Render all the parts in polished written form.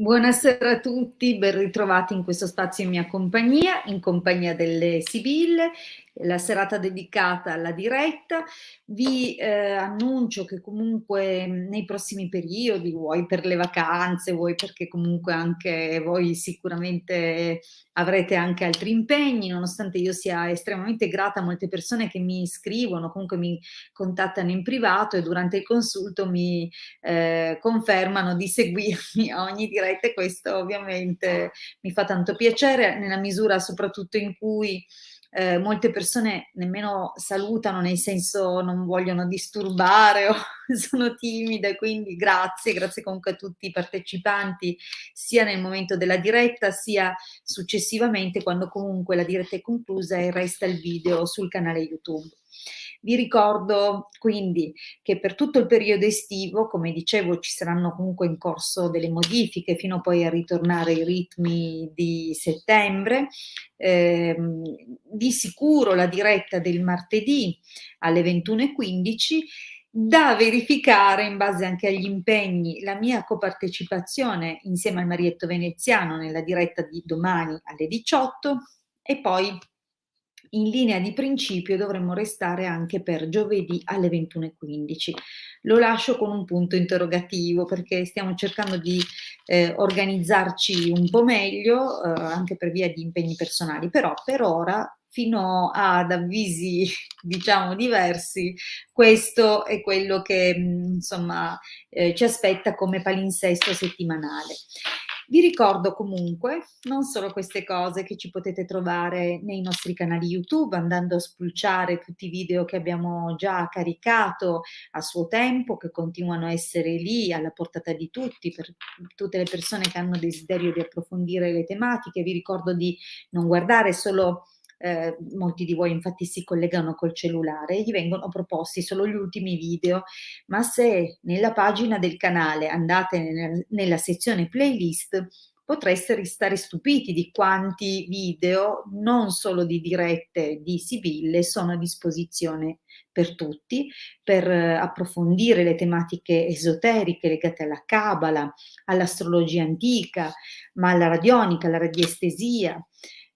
Buonasera a tutti, ben ritrovati in questo spazio in compagnia delle Sibille, la serata dedicata alla diretta. Vi annuncio che comunque nei prossimi periodi, vuoi per le vacanze, vuoi perché comunque anche voi sicuramente avrete anche altri impegni, nonostante io sia estremamente grata a molte persone che mi scrivono, comunque mi contattano in privato e durante il consulto mi confermano di seguirmi a ogni diretta e questo ovviamente mi fa tanto piacere nella misura soprattutto in cui molte persone nemmeno salutano, nel senso non vogliono disturbare o sono timide, quindi grazie, grazie comunque a tutti i partecipanti, sia nel momento della diretta, sia successivamente quando comunque la diretta è conclusa e resta il video sul canale YouTube. Vi ricordo quindi che per tutto il periodo estivo, come dicevo, ci saranno comunque in corso delle modifiche fino poi a ritornare ai ritmi di settembre. Di sicuro la diretta del martedì alle 21:15 da verificare in base anche agli impegni la mia copartecipazione insieme al Marietto Veneziano nella diretta di domani alle 18 e poi in linea di principio dovremmo restare anche per giovedì alle 21:15. Lo lascio con un punto interrogativo perché stiamo cercando di organizzarci un po' meglio, anche per via di impegni personali, però per ora, fino ad avvisi diciamo diversi, questo è quello che insomma ci aspetta come palinsesto settimanale. Vi ricordo comunque non solo queste cose che ci potete trovare nei nostri canali YouTube andando a spulciare tutti i video che abbiamo già caricato a suo tempo, che continuano a essere lì alla portata di tutti per tutte le persone che hanno desiderio di approfondire le tematiche. Vi ricordo di non guardare solo molti di voi infatti si collegano col cellulare, gli vengono proposti solo gli ultimi video, ma se nella pagina del canale andate nella sezione playlist potreste restare stupiti di quanti video, non solo di dirette di Sibille, sono a disposizione per tutti, per approfondire le tematiche esoteriche legate alla Cabala, all'astrologia antica, ma alla radionica, alla radiestesia,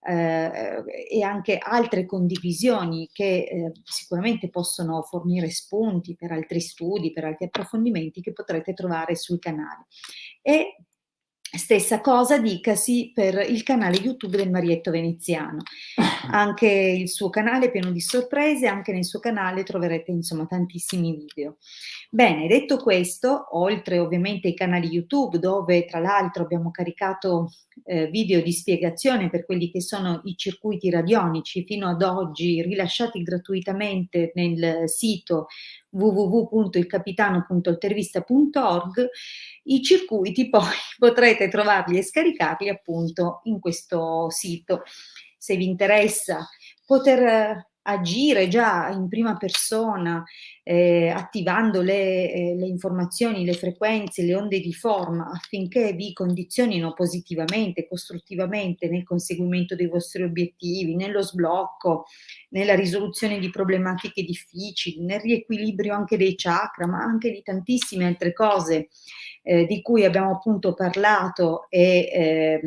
e anche altre condivisioni che sicuramente possono fornire spunti per altri studi, per altri approfondimenti che potrete trovare sul canale. E stessa cosa dicasi per il canale YouTube del Marietto Veneziano. Anche il suo canale è pieno di sorprese, anche nel suo canale troverete insomma tantissimi video. Bene, detto questo, oltre ovviamente ai canali YouTube dove tra l'altro abbiamo caricato video di spiegazione per quelli che sono i circuiti radionici fino ad oggi rilasciati gratuitamente nel sito www.ilcapitano.altervista.org, i circuiti poi potrete trovarli e scaricarli appunto in questo sito. Se vi interessa poter agire già in prima persona, attivando le informazioni, le frequenze, le onde di forma affinché vi condizionino positivamente, costruttivamente nel conseguimento dei vostri obiettivi, nello sblocco, nella risoluzione di problematiche difficili, nel riequilibrio anche dei chakra, ma anche di tantissime altre cose di cui abbiamo appunto parlato e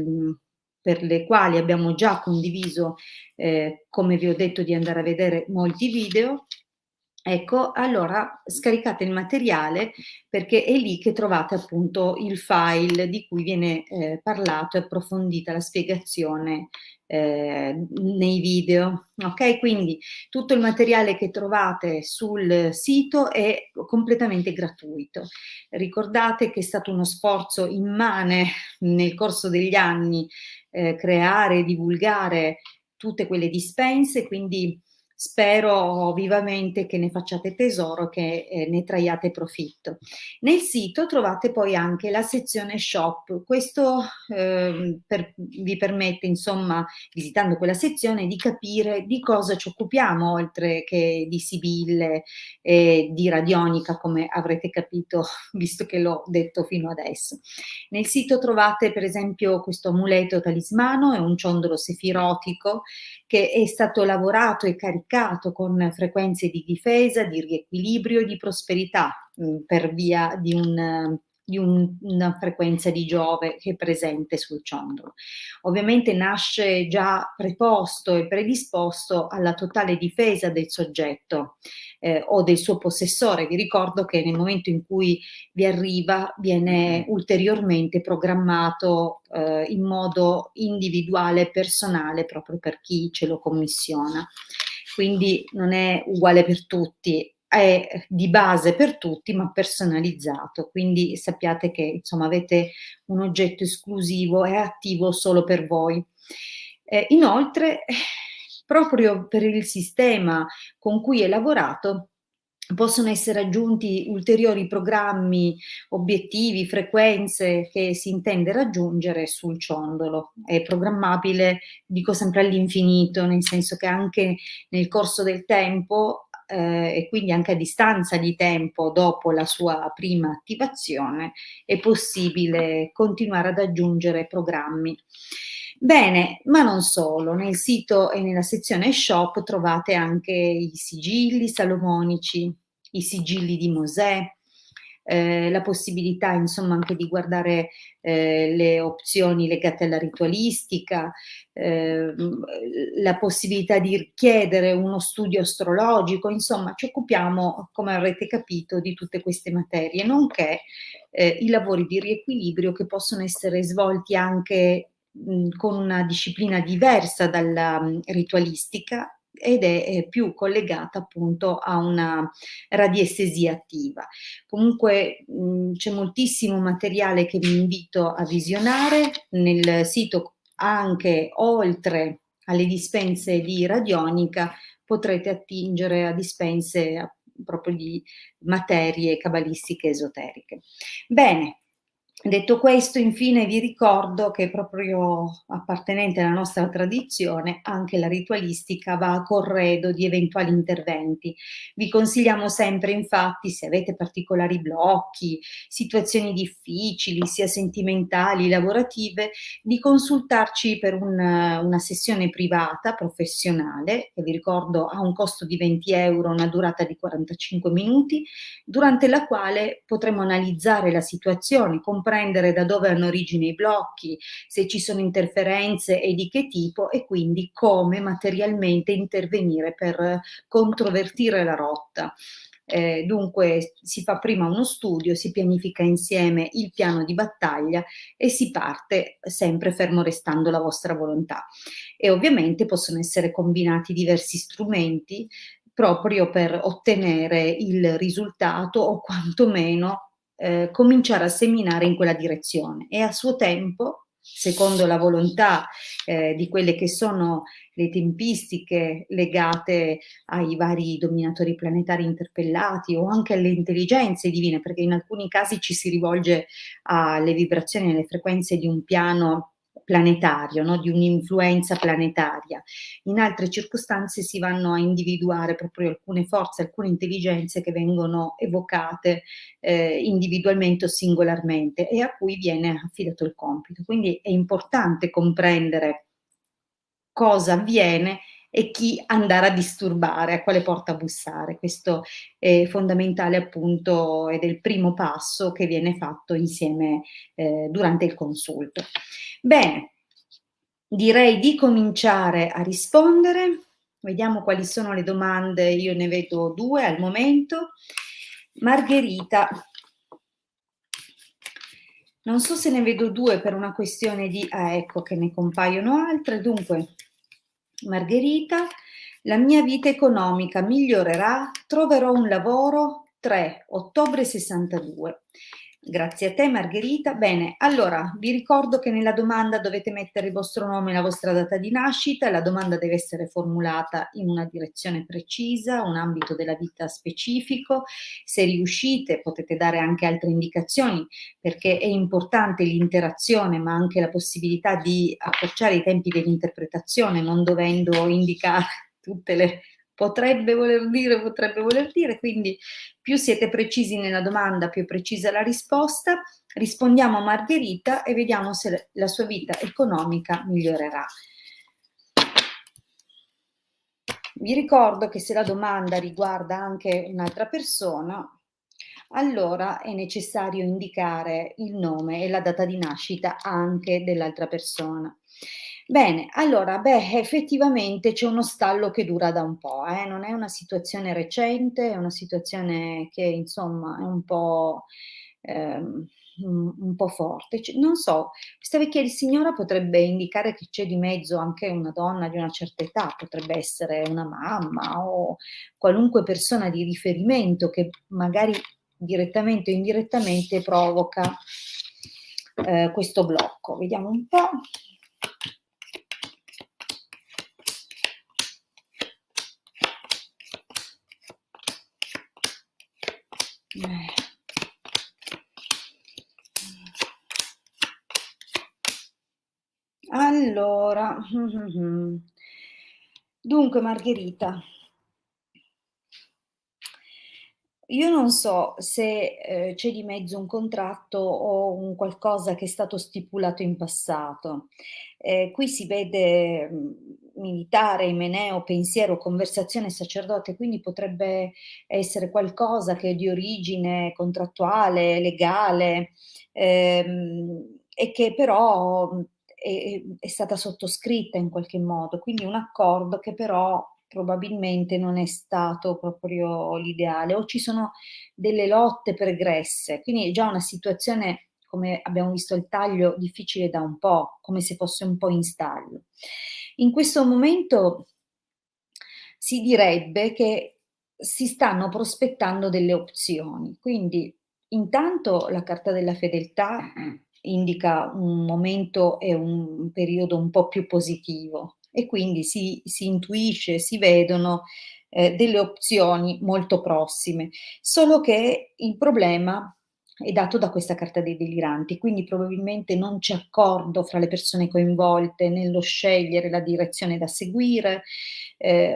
per le quali abbiamo già condiviso, come vi ho detto, di andare a vedere molti video. Ecco, allora scaricate il materiale perché è lì che trovate appunto il file di cui viene parlato e approfondita la spiegazione nei video. Ok, quindi tutto il materiale che trovate sul sito è completamente gratuito. Ricordate che è stato uno sforzo immane nel corso degli anni creare e divulgare tutte quelle dispense, quindi spero vivamente che ne facciate tesoro, che ne traiate profitto. Nel sito trovate poi anche la sezione shop. Questo vi permette, insomma, visitando quella sezione, di capire di cosa ci occupiamo, oltre che di Sibille e di radionica, come avrete capito, visto che l'ho detto fino adesso. Nel sito trovate, per esempio, questo amuleto talismano, è un ciondolo sefirotico che è stato lavorato e caricato con frequenze di difesa, di riequilibrio e di prosperità per via di di una frequenza di Giove che è presente sul ciondolo. Ovviamente nasce già preposto e predisposto alla totale difesa del soggetto o del suo possessore. Vi ricordo che nel momento in cui vi arriva viene ulteriormente programmato in modo individuale, personale, proprio per chi ce lo commissiona. Quindi non è uguale per tutti, è di base per tutti, ma personalizzato. Quindi sappiate che insomma avete un oggetto esclusivo e attivo solo per voi. Inoltre, proprio per il sistema con cui è lavorato, possono essere aggiunti ulteriori programmi, obiettivi, frequenze che si intende raggiungere sul ciondolo. È programmabile, dico sempre all'infinito, nel senso che anche nel corso del tempo e quindi anche a distanza di tempo dopo la sua prima attivazione è possibile continuare ad aggiungere programmi. Bene, ma non solo, nel sito e nella sezione shop trovate anche i sigilli salomonici, i sigilli di Mosè, la possibilità insomma anche di guardare le opzioni legate alla ritualistica, la possibilità di richiedere uno studio astrologico, insomma ci occupiamo, come avrete capito, di tutte queste materie, nonché i lavori di riequilibrio che possono essere svolti anche con una disciplina diversa dalla ritualistica ed è più collegata appunto a una radiestesia attiva. Comunque c'è moltissimo materiale che vi invito a visionare nel sito, anche oltre alle dispense di radionica potrete attingere a dispense proprio di materie cabalistiche esoteriche. Bene, detto questo, infine vi ricordo che proprio appartenente alla nostra tradizione, anche la ritualistica va a corredo di eventuali interventi. Vi consigliamo sempre, infatti, se avete particolari blocchi, situazioni difficili, sia sentimentali, lavorative, di consultarci per una sessione privata, professionale, che vi ricordo ha un costo di 20 €, una durata di 45 minuti, durante la quale potremo analizzare la situazione, comprendere da dove hanno origine i blocchi, se ci sono interferenze e di che tipo e quindi come materialmente intervenire per controvertire la rotta. Dunque si fa prima uno studio, si pianifica insieme il piano di battaglia e si parte sempre fermo restando la vostra volontà. E ovviamente possono essere combinati diversi strumenti proprio per ottenere il risultato o quantomeno cominciare a seminare in quella direzione e a suo tempo, secondo la volontà di quelle che sono le tempistiche legate ai vari dominatori planetari interpellati o anche alle intelligenze divine, perché in alcuni casi ci si rivolge alle vibrazioni e alle frequenze di un piano planetario, no? Di un'influenza planetaria. In altre circostanze si vanno a individuare proprio alcune forze, alcune intelligenze che vengono evocate individualmente o singolarmente e a cui viene affidato il compito. Quindi è importante comprendere cosa avviene e chi andare a disturbare, a quale porta bussare. Questo è fondamentale appunto ed è il primo passo che viene fatto insieme durante il consulto. Bene, direi di cominciare a rispondere. Vediamo quali sono le domande, io ne vedo 2 al momento. Margherita. Non so se ne vedo 2 per una questione di ecco che ne compaiono altre. Dunque, Margherita: "La mia vita economica migliorerà? Troverò un lavoro? 3 ottobre '62". Grazie a te Margherita. Bene, allora vi ricordo che nella domanda dovete mettere il vostro nome e la vostra data di nascita, la domanda deve essere formulata in una direzione precisa, un ambito della vita specifico. Se riuscite potete dare anche altre indicazioni, perché è importante l'interazione, ma anche la possibilità di accorciare i tempi dell'interpretazione, non dovendo indicare tutte le potrebbe voler dire, quindi più siete precisi nella domanda, più è precisa la risposta. Rispondiamo a Margherita e vediamo se la sua vita economica migliorerà. Vi ricordo che se la domanda riguarda anche un'altra persona, allora è necessario indicare il nome e la data di nascita anche dell'altra persona. Bene, allora, beh, effettivamente c'è uno stallo che dura da un po', non è una situazione recente, è una situazione che insomma è ehm, un po' forte. Non so, questa vecchia signora potrebbe indicare che c'è di mezzo anche una donna di una certa età, potrebbe essere una mamma o qualunque persona di riferimento che magari direttamente o indirettamente provoca, questo blocco. Vediamo un po'. Eh. Allora, dunque Margherita, io non so se, c'è di mezzo un contratto o un qualcosa che è stato stipulato in passato. Qui si vede, militare, imeneo, pensiero, conversazione, sacerdote, quindi potrebbe essere qualcosa che è di origine contrattuale, legale, e che però, è stata sottoscritta in qualche modo, quindi un accordo che però probabilmente non è stato proprio l'ideale o ci sono delle lotte pregresse, quindi è già una situazione, come abbiamo visto il taglio, difficile da un po', come se fosse un po' in stallo. In questo momento si direbbe che si stanno prospettando delle opzioni, quindi intanto la carta della fedeltà indica un momento e un periodo un po' più positivo e quindi si intuisce, si vedono, delle opzioni molto prossime. Solo che il problema è dato da questa carta dei deliranti, quindi probabilmente non c'è accordo fra le persone coinvolte nello scegliere la direzione da seguire,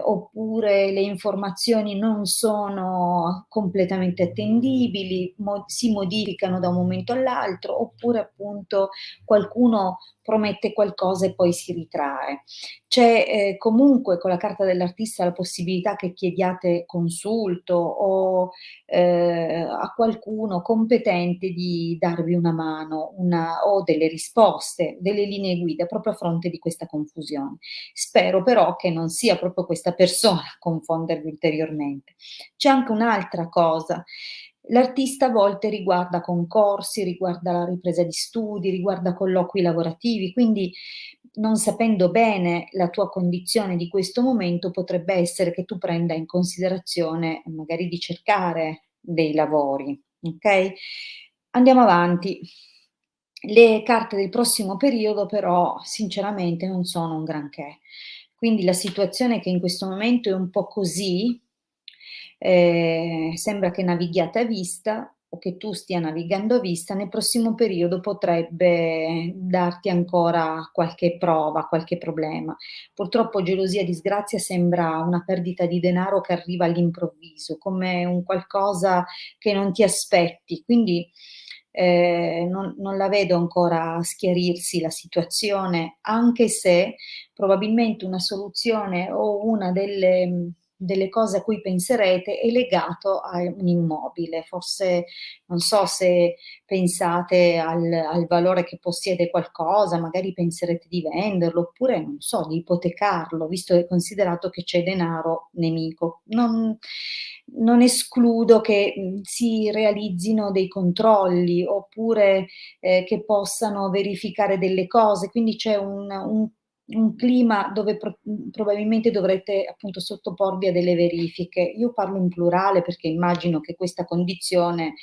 oppure le informazioni non sono completamente attendibili, si modificano da un momento all'altro, oppure appunto qualcuno promette qualcosa e poi si ritrae. C'è, comunque con la carta dell'artista la possibilità che chiediate consulto o, a qualcuno competente di darvi una mano, o delle risposte, delle linee guida proprio a fronte di questa confusione. Spero però che non sia proprio questa persona a confondervi ulteriormente. C'è anche un'altra cosa. L'artista a volte riguarda concorsi, riguarda la ripresa di studi, riguarda colloqui lavorativi, quindi non sapendo bene la tua condizione di questo momento, potrebbe essere che tu prenda in considerazione magari di cercare dei lavori, okay? Andiamo avanti. Le carte del prossimo periodo però sinceramente non sono un granché. Quindi la situazione che in questo momento è un po' così, sembra che navighiate a vista o che tu stia navigando a vista, nel prossimo periodo potrebbe darti ancora qualche prova, qualche problema. Purtroppo gelosia e disgrazia sembra una perdita di denaro che arriva all'improvviso, come un qualcosa che non ti aspetti, quindi non la vedo ancora schiarirsi la situazione, anche se probabilmente una soluzione o una delle cose a cui penserete è legato a un immobile. Forse non so se pensate al valore che possiede qualcosa, magari penserete di venderlo, oppure non so, di ipotecarlo, visto e considerato che c'è denaro nemico. Non escludo che, si realizzino dei controlli, oppure, che possano verificare delle cose, quindi c'è un clima dove probabilmente dovrete appunto sottoporvi a delle verifiche. Io parlo in plurale perché immagino che questa condizione,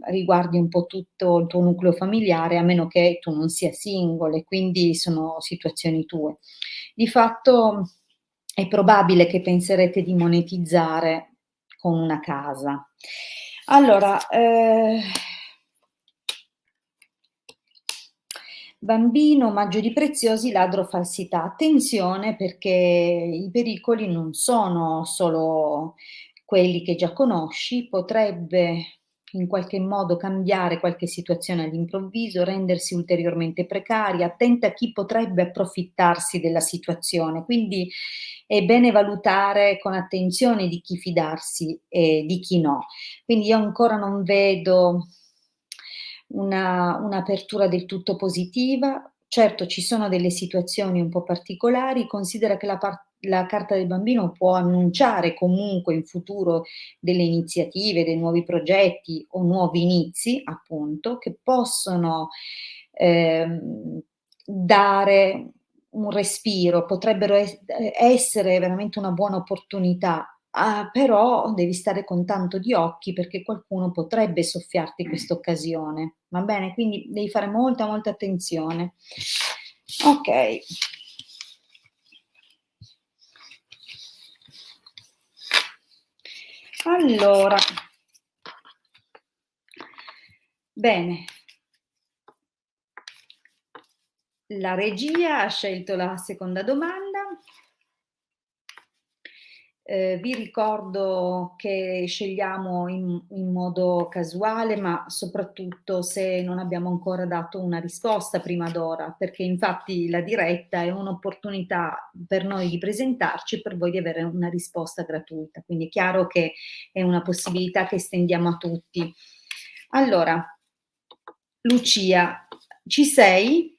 riguardi un po' tutto il tuo nucleo familiare, a meno che tu non sia single e quindi sono situazioni tue. Di fatto è probabile che penserete di monetizzare con una casa. Allora, bambino, omaggio di preziosi, ladro, falsità. Attenzione perché i pericoli non sono solo quelli che già conosci, potrebbe in qualche modo cambiare qualche situazione all'improvviso, rendersi ulteriormente precari, attenta a chi potrebbe approfittarsi della situazione. Quindi è bene valutare con attenzione di chi fidarsi e di chi no. Quindi io ancora non vedo un'apertura del tutto positiva. Certo, ci sono delle situazioni un po' particolari, considera che la carta del bambino può annunciare comunque in futuro delle iniziative, dei nuovi progetti o nuovi inizi, appunto, che possono, dare un respiro, potrebbero essere veramente una buona opportunità. Però devi stare con tanto di occhi perché qualcuno potrebbe soffiarti quest'occasione, va bene? Quindi devi fare molta, molta attenzione. Okay. Allora. Bene. La regia ha scelto la seconda domanda. Vi ricordo che scegliamo in modo casuale, ma soprattutto se non abbiamo ancora dato una risposta prima d'ora, perché infatti la diretta è un'opportunità per noi di presentarci e per voi di avere una risposta gratuita. Quindi è chiaro che è una possibilità che estendiamo a tutti. Allora, Lucia, ci sei?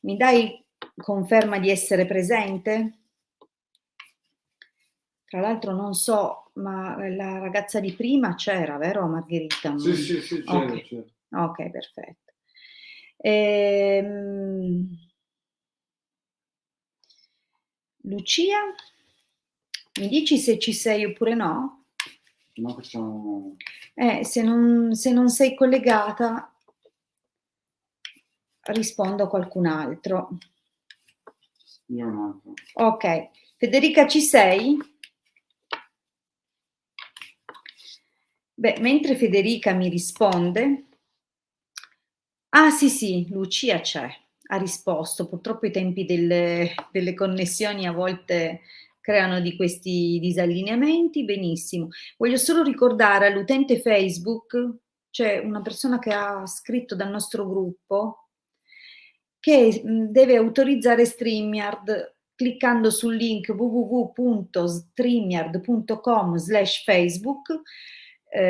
Mi dai conferma di essere presente? Tra l'altro non so, ma la ragazza di prima c'era, vero Margherita? Sì, sì, sì, c'era, Okay. c'era. Okay, perfetto. Ehm, Lucia, mi dici se ci sei oppure no? No, facciamo... Se non sei collegata rispondo a qualcun altro. Io un altro. Okay. Federica ci sei? Beh, mentre Federica mi risponde sì, sì, Lucia c'è, ha risposto. Purtroppo i tempi delle connessioni a volte creano di questi disallineamenti. Benissimo. Voglio solo ricordare all'utente Facebook, c'è una persona che ha scritto dal nostro gruppo che, deve autorizzare StreamYard cliccando sul link www.streamyard.com/Facebook.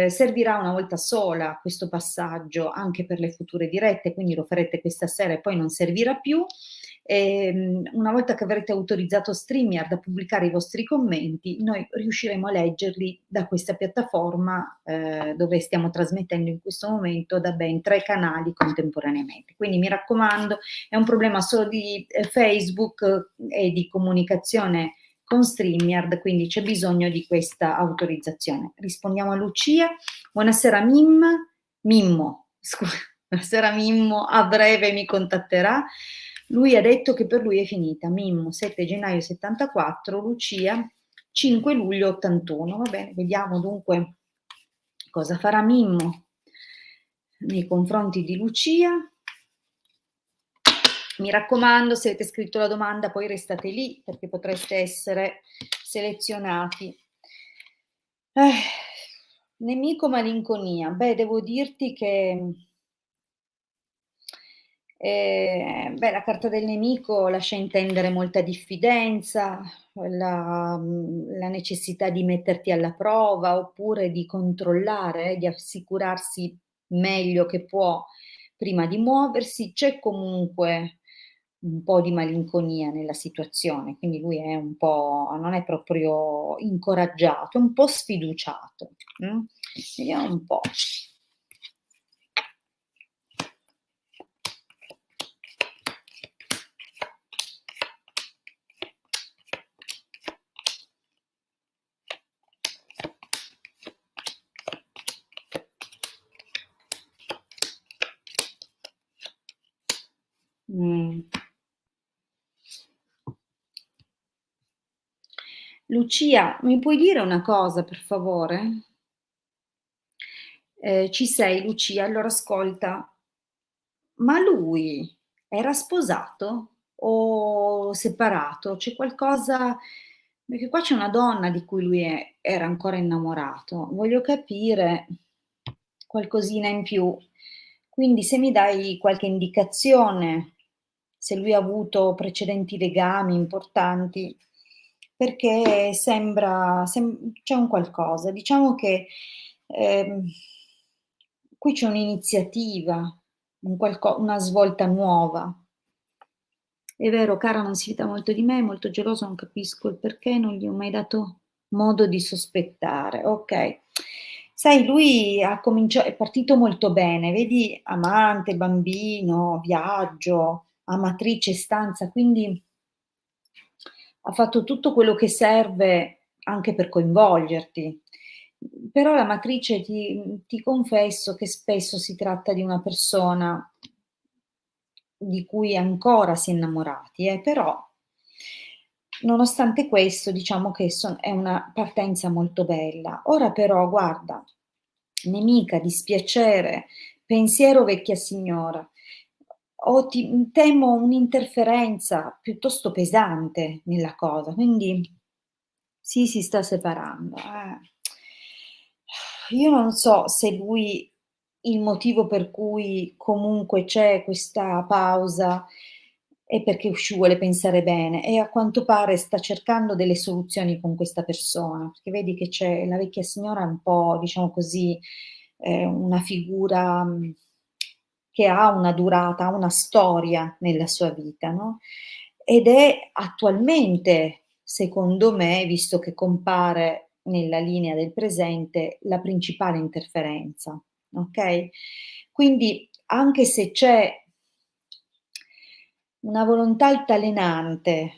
Servirà una volta sola questo passaggio anche per le future dirette, quindi lo farete questa sera e poi non servirà più. Una volta che avrete autorizzato StreamYard a pubblicare i vostri commenti, noi riusciremo a leggerli da questa piattaforma, dove stiamo trasmettendo in questo momento da ben 3 canali contemporaneamente. Quindi mi raccomando, è un problema solo di Facebook e di comunicazione con StreamYard, quindi c'è bisogno di questa autorizzazione. Rispondiamo a Lucia. Buonasera Mimmo, buonasera Mimmo, a breve mi contatterà. Lui ha detto che per lui è finita. Mimmo 7 gennaio 74, Lucia 5 luglio 81. Va bene, vediamo dunque cosa farà Mimmo nei confronti di Lucia. Mi raccomando, se avete scritto la domanda poi restate lì perché potreste essere selezionati. Nemico malinconia. Beh, devo dirti che la carta del nemico lascia intendere molta diffidenza, la necessità di metterti alla prova, oppure di controllare, di assicurarsi meglio che può prima di muoversi. C'è comunque un po' di malinconia nella situazione, quindi lui è un po' non è proprio incoraggiato, è un po' sfiduciato. Vediamo un po'. Mh. Lucia, mi puoi dire una cosa per favore? Ci sei Lucia? Allora ascolta, ma lui era sposato o separato? C'è qualcosa perché qua c'è una donna di cui lui era ancora innamorato. Voglio capire qualcosina in più. Quindi se mi dai qualche indicazione, se lui ha avuto precedenti legami importanti, perché c'è un qualcosa. Diciamo che, ehm, qui c'è un'iniziativa, una svolta nuova. È vero, Cara non si fida molto di me, è molto geloso, non capisco il perché, non gli ho mai dato modo di sospettare. Okay. Sai, lui è partito molto bene, vedi amante, bambino, viaggio, amatrice, stanza, quindi ha fatto tutto quello che serve anche per coinvolgerti. Però la matrice ti confesso che spesso si tratta di una persona di cui ancora si è innamorati, però nonostante questo diciamo che è una partenza molto bella. Ora però guarda, nemica, dispiacere, pensiero vecchia signora, temo un'interferenza piuttosto pesante nella cosa, quindi sì, si sta separando, Io non so se lui il motivo per cui comunque c'è questa pausa è perché ci vuole pensare bene e a quanto pare sta cercando delle soluzioni con questa persona, perché vedi che c'è la vecchia signora è un po', diciamo così, una figura, che ha una durata, ha una storia nella sua vita, no, ed è attualmente, secondo me, visto che compare nella linea del presente, la principale interferenza, okay? Quindi anche se c'è una volontà altalenante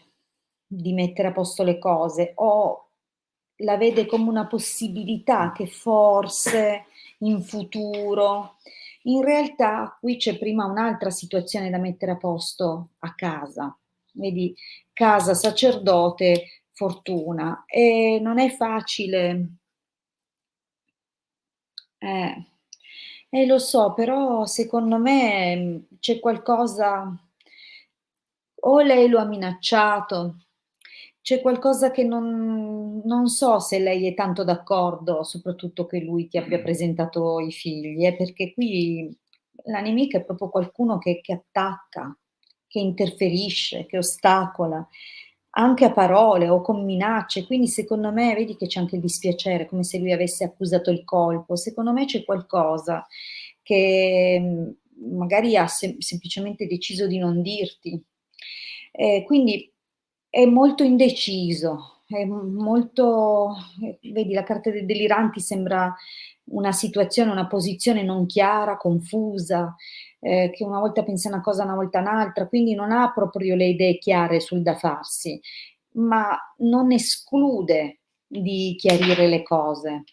di mettere a posto le cose o la vede come una possibilità che forse in futuro in realtà qui c'è prima un'altra situazione da mettere a posto a casa. Vedi, casa, sacerdote, fortuna e non è facile eh, lo so, però secondo me, c'è qualcosa o lei lo ha minacciato, c'è qualcosa che non so se lei è tanto d'accordo, soprattutto che lui ti abbia presentato i figli, perché qui la nemica è proprio qualcuno che attacca, che interferisce, che ostacola, anche a parole o con minacce. Quindi secondo me vedi che c'è anche il dispiacere, come se lui avesse accusato il colpo. Secondo me c'è qualcosa che, magari ha semplicemente deciso di non dirti. Quindi è molto indeciso, è molto vedi la carta dei deliranti sembra una situazione, una posizione non chiara, confusa, che una volta pensa una cosa, una volta un'altra, quindi non ha proprio le idee chiare sul da farsi, ma non esclude di chiarire le cose,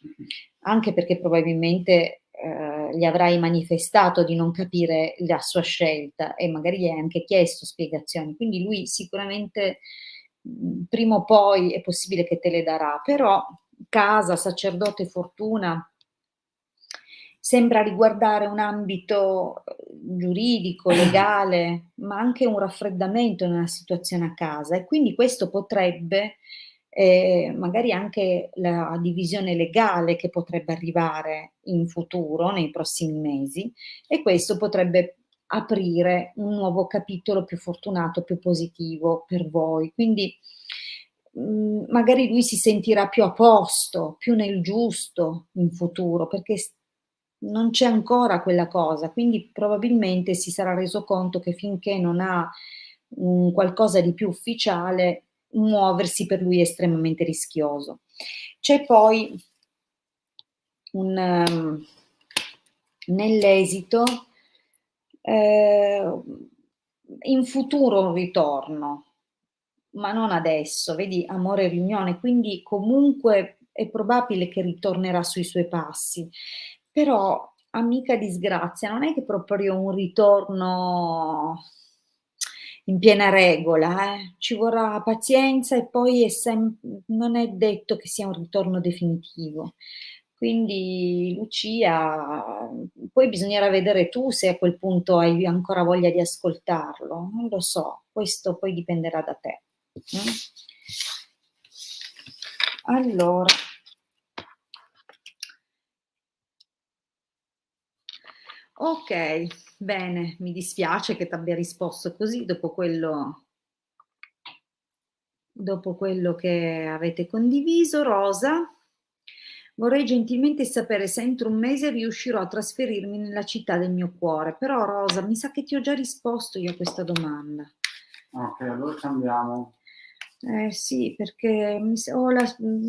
anche perché probabilmente, gli avrai manifestato di non capire la sua scelta e magari gli hai anche chiesto spiegazioni. Quindi lui sicuramente, prima o poi è possibile che te le darà, però casa, sacerdote, fortuna sembra riguardare un ambito, giuridico, legale, ma anche un raffreddamento nella situazione a casa e quindi questo potrebbe, magari anche la divisione legale che potrebbe arrivare in futuro, nei prossimi mesi, e questo potrebbe aprire un nuovo capitolo più fortunato, più positivo per voi. Quindi, magari lui si sentirà più a posto, più nel giusto in futuro, perché non c'è ancora quella cosa, quindi probabilmente si sarà reso conto che finché non ha un qualcosa di più ufficiale, muoversi per lui è estremamente rischioso. C'è poi un nell'esito, ehm, in futuro un ritorno, ma non adesso, vedi amore e riunione, quindi comunque è probabile che ritornerà sui suoi passi. Però, amica disgrazia, non è che proprio un ritorno in piena regola, ci vorrà pazienza e poi non è detto che sia un ritorno definitivo. Quindi Lucia, poi bisognerà vedere tu se a quel punto hai ancora voglia di ascoltarlo, non lo so, questo poi dipenderà da te. Allora Okay, bene, mi dispiace che t'abbia risposto così dopo quello che avete condiviso. Rosa, vorrei gentilmente sapere se entro un mese riuscirò a trasferirmi nella città del mio cuore. Però Rosa, mi sa che ti ho già risposto io a questa domanda. Ok, allora cambiamo. Sì, perché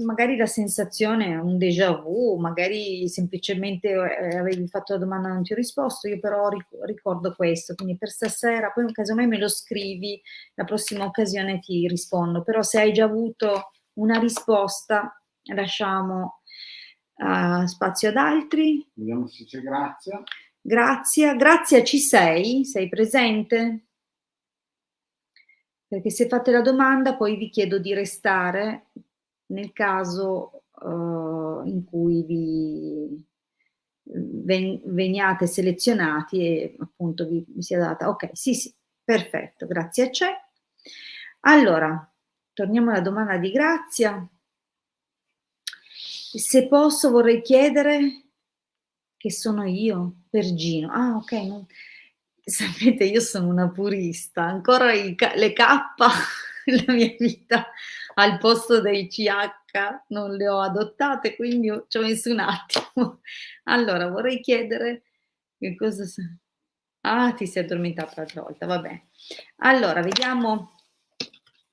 magari la sensazione è un déjà vu, magari semplicemente, avevi fatto la domanda e non ti ho risposto, io però ricordo questo, quindi per stasera, poi casomai me lo scrivi, la prossima occasione ti rispondo, però se hai già avuto una risposta lasciamo, spazio ad altri. Vediamo se c'è Grazia. Grazia, ci sei? Sei presente? Perché se fate la domanda poi vi chiedo di restare nel caso, in cui veniate selezionati e appunto vi sia data okay, sì, sì, perfetto, Grazia c'è. Allora, torniamo alla domanda di Grazia. Se posso vorrei chiedere che sono io per Gino. Ah, okay, non sapete, io sono una purista, ancora le K nella mia vita al posto dei CH non le ho adottate, quindi ci ho messo un attimo. Allora vorrei chiedere che cosa sa ti sei addormentata l'altra volta, vabbè. Allora vediamo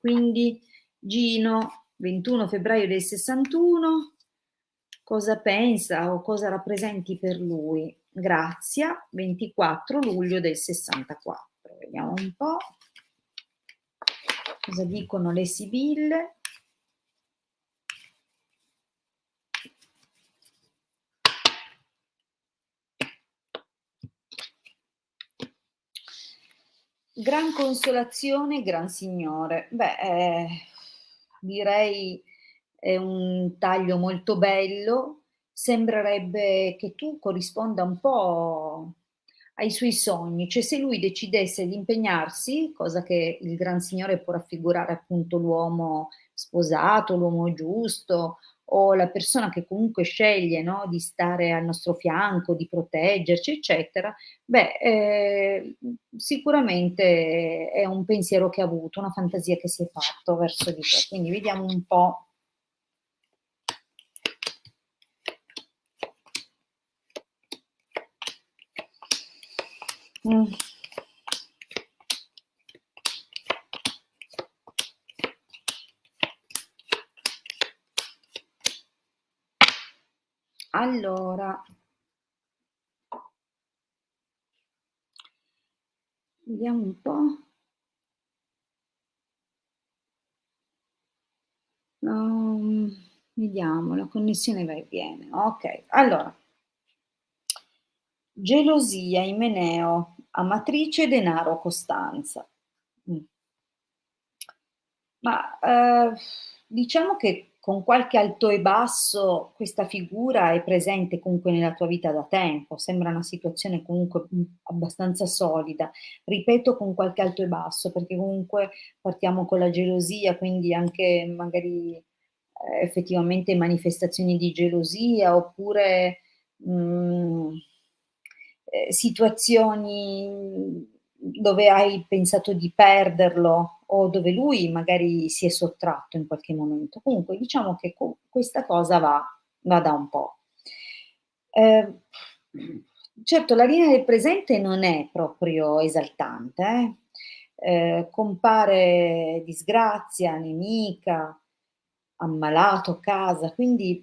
quindi Gino, 21 febbraio del '61, cosa pensa o cosa rappresenti per lui? Grazia, 24 luglio del '64. Vediamo un po' cosa dicono le sibille. Gran consolazione, gran signore. Beh, direi è un taglio molto bello. Sembrerebbe che tu corrisponda un po' ai suoi sogni, cioè se lui decidesse di impegnarsi, cosa che il gran signore può raffigurare appunto l'uomo sposato, l'uomo giusto o la persona che comunque sceglie, no, di stare al nostro fianco, di proteggerci, eccetera. Beh, sicuramente è un pensiero che ha avuto, una fantasia che si è fatto verso di te. Quindi vediamo un po'. Mh. Allora, vediamo un po'. Vediamo, la connessione va e viene. Okay, allora. Gelosia, Imeneo, Amatrice, denaro, Costanza. Mh. Ma, diciamo che con qualche alto e basso questa figura è presente comunque nella tua vita da tempo, sembra una situazione comunque, abbastanza solida. Ripeto con qualche alto e basso, perché comunque partiamo con la gelosia, quindi anche magari, effettivamente manifestazioni di gelosia oppure, mhmm, situazioni dove hai pensato di perderlo o dove lui magari si è sottratto in qualche momento. Comunque diciamo che questa cosa va da un po'. Ehm, certo la linea del presente non è proprio esaltante, compare disgrazia, nemica, ammalato a casa, quindi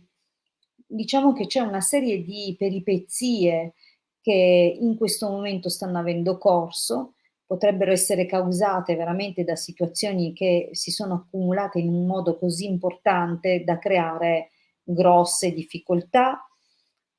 diciamo che c'è una serie di peripezie che in questo momento stanno avendo corso, potrebbero essere causate veramente da situazioni che si sono accumulate in un modo così importante da creare grosse difficoltà,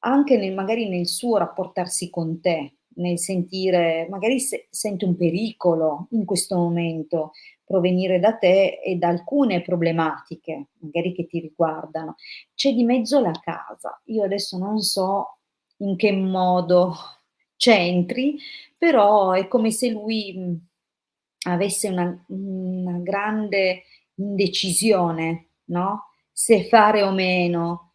anche magari nel suo rapportarsi con te, nel sentire magari sente un pericolo in questo momento provenire da te e da alcune problematiche, magari che ti riguardano. C'è di mezzo la casa. Io adesso non so in che modo c'entri, però è come se lui, avesse una grande indecisione, no, se fare o meno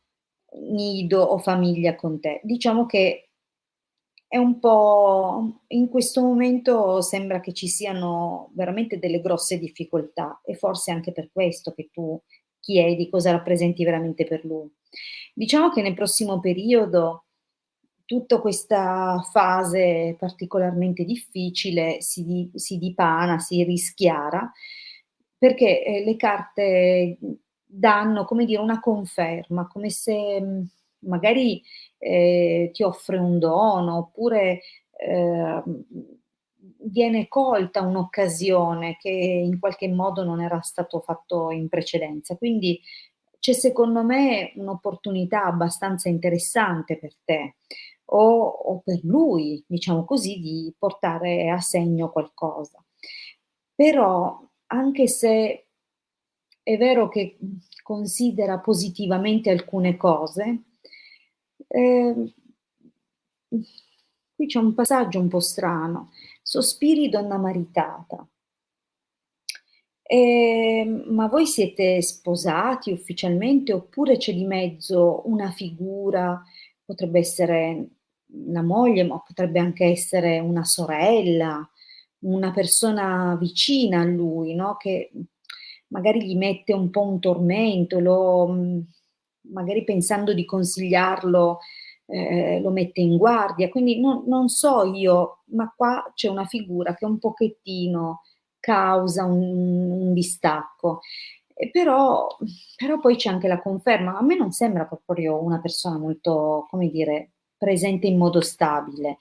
nido o famiglia con te. Diciamo che è un po' in questo momento sembra che ci siano veramente delle grosse difficoltà e forse è anche per questo che tu chiedi cosa rappresenti veramente per lui. Diciamo che nel prossimo periodo tutta questa fase particolarmente difficile si dipana, si rischiara, perché, le carte, danno, come dire, una conferma, come se, magari, ti offre un dono, oppure, viene colta un'occasione che in qualche modo non era stato fatto in precedenza. Quindi c'è secondo me un'opportunità abbastanza interessante per te o per lui, diciamo così, di portare a segno qualcosa. Però, anche se è vero che, considera positivamente alcune cose, ehm, mhmm, qui c'è un passaggio un po' strano: "Sospiri donna maritata". Ma voi siete sposati ufficialmente, oppure c'è di mezzo una figura, potrebbe essere la moglie, ma potrebbe anche essere una sorella, una persona vicina a lui, no, che, magari gli mette un po' un tormento, magari pensando di consigliarlo, lo mette in guardia. Quindi non so io, ma qua c'è una figura che un pochettino causa un distacco. Però poi c'è anche la conferma. A me non sembra proprio una persona molto, come dire, presente in modo stabile.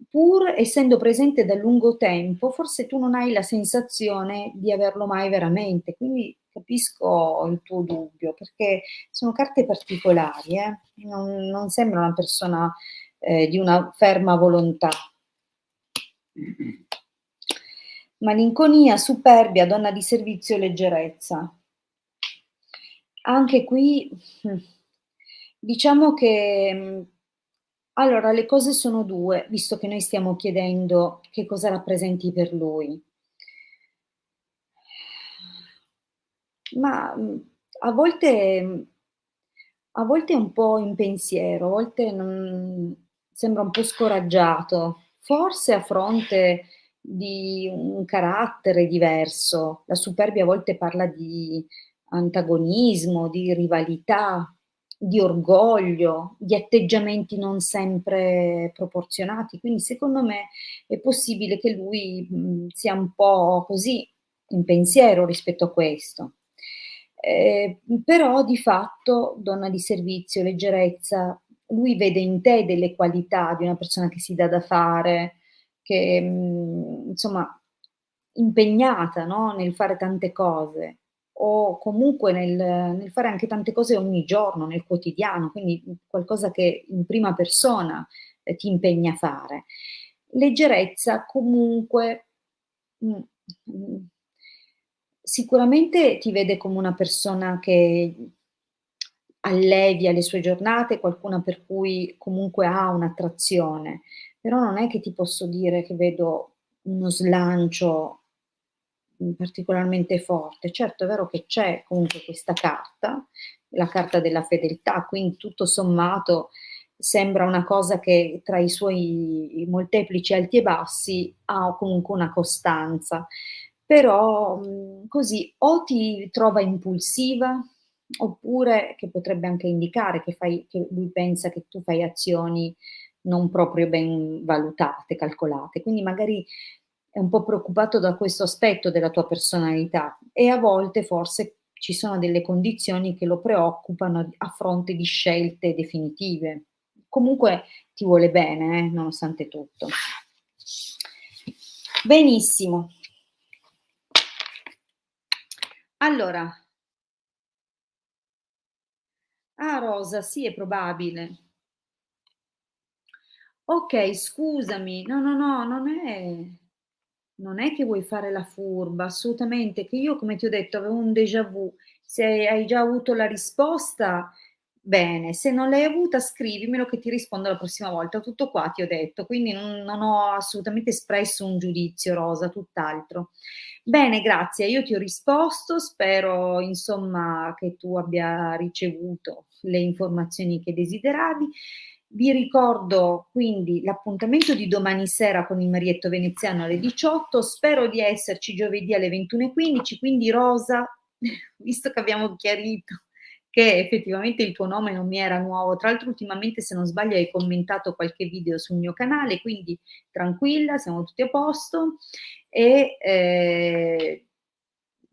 Pur essendo presente da lungo tempo, forse tu non hai la sensazione di averlo mai veramente, quindi capisco il tuo dubbio, perché sono carte particolari, non sembra una persona, di una ferma volontà. Malinconia, superbia, donna di servizio, leggerezza. Anche qui, diciamo che, allora le cose sono 2, visto che noi stiamo chiedendo che cosa rappresenti per lui. Ma, a volte a volte è un po' in pensiero, a volte non sembra un po' scoraggiato, forse a fronte di un carattere diverso. La superbia a volte parla di antagonismo, di rivalità, di orgoglio, di atteggiamenti non sempre proporzionati. Quindi secondo me è possibile che lui, sia un po' così, in pensiero rispetto a questo. Però di fatto donna di servizio, leggerezza, lui vede in te delle qualità di una persona che si dà da fare, che, insomma impegnata, no, nel fare tante cose o comunque nel fare anche tante cose ogni giorno, nel quotidiano, quindi, qualcosa che in prima persona, ti impegna a fare. Leggerezza comunque, mh, mhmm, sicuramente ti vede come una persona che allevia le sue giornate, qualcuna per cui comunque ha un'attrazione, però non è che ti posso dire che vedo uno slancio, particolarmente forte. Certo è vero che c'è comunque questa carta, la carta della fedeltà, quindi tutto sommato sembra una cosa che tra i suoi molteplici alti e bassi ha comunque una costanza. Però, così o ti trova impulsiva, oppure che potrebbe anche indicare che lui pensa che tu fai azioni non proprio ben valutate, calcolate. Quindi magari è un po' preoccupato da questo aspetto della tua personalità e a volte forse ci sono delle condizioni che lo preoccupano a fronte di scelte definitive. Comunque ti vuole bene, nonostante tutto. Benissimo. Allora, rosa, sì, è probabile. Okay, scusami. No, no, no, non è che vuoi fare la furba, assolutamente, che io come ti ho detto avevo un déjà vu. Se hai già avuto la risposta, bene, se non l'hai avuta scrivimelo che ti rispondo la prossima volta. Tutto qua ti ho detto, quindi non ho assolutamente espresso un giudizio Rosa, tutt'altro. Bene, grazie, io ti ho risposto, spero insomma che tu abbia ricevuto le informazioni che desideravi Vi ricordo quindi l'appuntamento di domani sera con il Marietto Veneziano alle 18, spero di esserci giovedì alle 21:15, quindi Rosa, visto che abbiamo chiarito che effettivamente il tuo nome non mi era nuovo, tra l'altro ultimamente se non sbaglio hai commentato qualche video sul mio canale, quindi tranquilla, siamo tutti a posto e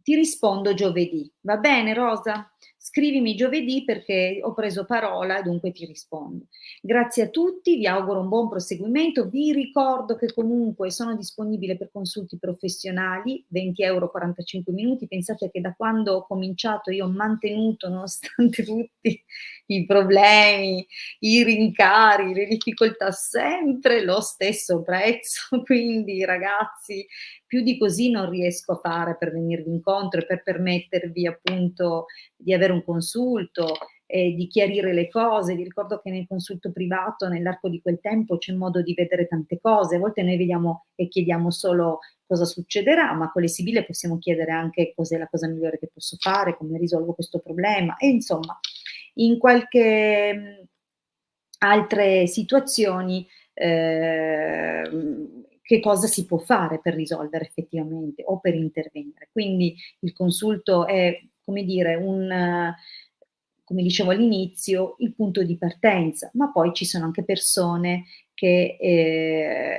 ti rispondo giovedì. Va bene Rosa? Scrivimi giovedì perché ho preso parola e dunque ti rispondo. Grazie a tutti, vi auguro un buon proseguimento. Vi ricordo che comunque sono disponibile per consulti professionali, 20 € 45 minuti. Pensate che da quando ho cominciato io ho mantenuto, nonostante tutti i problemi, i rincari, le difficoltà, sempre lo stesso prezzo. Quindi ragazzi, più di così non riesco a fare per venirvi incontro e per permettervi appunto di avere un consulto e di chiarire le cose. Vi ricordo che nel consulto privato, nell'arco di quel tempo, c'è modo di vedere tante cose. A volte noi vediamo e chiediamo solo cosa succederà, ma con le sibille possiamo chiedere anche cos'è la cosa migliore che posso fare, come risolvo questo problema e insomma in qualche altre situazioni che cosa si può fare per risolvere effettivamente o per intervenire. Quindi il consulto è, come dire, come dicevo all'inizio, il punto di partenza, ma poi ci sono anche persone che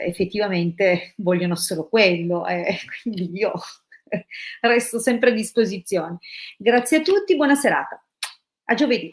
effettivamente vogliono solo quello, quindi io resto sempre a disposizione. Grazie a tutti, buona serata. A giovedì.